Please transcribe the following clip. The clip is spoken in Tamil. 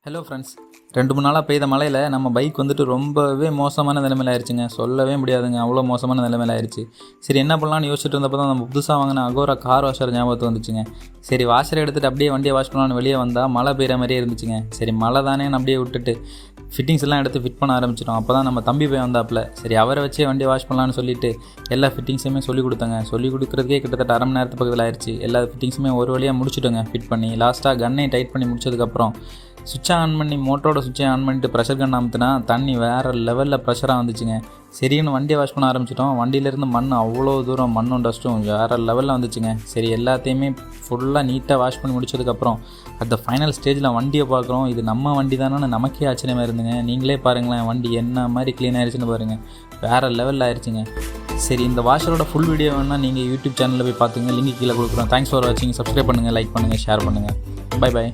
ஹலோ ஃப்ரெண்ட்ஸ், 2-3 நாளாக பெய்த மழையில் நம்ம பைக் வந்துட்டு ரொம்பவே மோசமான நிலைமையில் ஆயிடுச்சுங்க. சொல்லவே முடியாதுங்க, அவ்வளோ மோசமான நிலைமையில் ஆயிடுச்சு. சரி என்ன பண்ணலான்னு யோசிச்சுட்டு இருந்தப்போ தான் நம்ம புதுசாக வாங்கின அகோரா கார் வாஷர் ஞாபகத்து வந்துச்சுங்க. சரி வாஷரை எடுத்துகிட்டு அப்படியே வண்டியை வாஷ் பண்ணலான்னு வெளியே வந்தால் மழை பெய்கிற மாதிரியே இருந்துச்சுங்க. சரி மழை தானேன்னு அப்படியே விட்டுட்டு ஃபிட்டிங்ஸ் எல்லாம் எடுத்து ஃபிட் பண்ண ஆரம்பிச்சிட்டோம். அப்போ தான் நம்ம தம்பி போய் வந்தாப்புல. சரி அவரை வச்சே வண்டியை வாஷ் பண்ணலான்னு சொல்லிட்டு எல்லா ஃபிட்டிங்ஸுமே சொல்லிக் கொடுத்தாங்க. சொல்லிக் கொடுக்குறதுக்கே கிட்டத்தட்ட அரை மணி நேரத்து பக்கத்தில் ஆயிடுச்சு. எல்லா ஃபிட்டிங்ஸுமே ஒரு வழியாக முடிச்சுட்டோங்க ஃபிட் பண்ணி. லாஸ்ட்டாக கன்னை டைட் பண்ணி முடிச்சதுக்கப்புறம் சுவிட்சை ஆன் பண்ணி மோட்டரோட சுவிட்சை ஆன் பண்ணிட்டு ப்ரெஷர் கன் அமுத்துனா தண்ணி வேறு லெவலில் ப்ரெஷராக வந்துச்சுங்க. சரின்னு வண்டியை வாஷ் பண்ண ஆரம்பிச்சிட்டோம். வண்டியிலேருந்து மண் அவ்வளோ தூரம் மண்ணும் டஸ்ட்டும் வேறு லெவலில் வந்துச்சுங்க. சரி எல்லாத்தையுமே ஃபுல்லாக நீட்டாக வாஷ் பண்ணி முடிச்சதுக்கப்புறம் அந்த ஃபைனல் ஸ்டேஜில் வண்டியை பார்க்குறோம். இது நம்ம வண்டி தானே நமக்கே ஆச்சரியமாக இருந்துங்க. நீங்களே பாருங்களேன், வண்டி என்ன மாதிரி க்ளீன் ஆயிடுச்சுன்னு பாருங்கள், வேறு லெவலில் ஆயிடுச்சுங்க. சரி இந்த வாஷரோட ஃபுல் வீடியோ வேணுன்னா நீங்கள் யூடியூப் சேனலில் போய் பார்த்துங்க. லிங்க் கீழே கொடுக்குறோம். தேங்க்ஸ் ஃபார் வாட்சிங். சப்ஸ்கிரைப் பண்ணுங்கள், லைக் பண்ணுங்கள், ஷேர் பண்ணுங்கள். பை.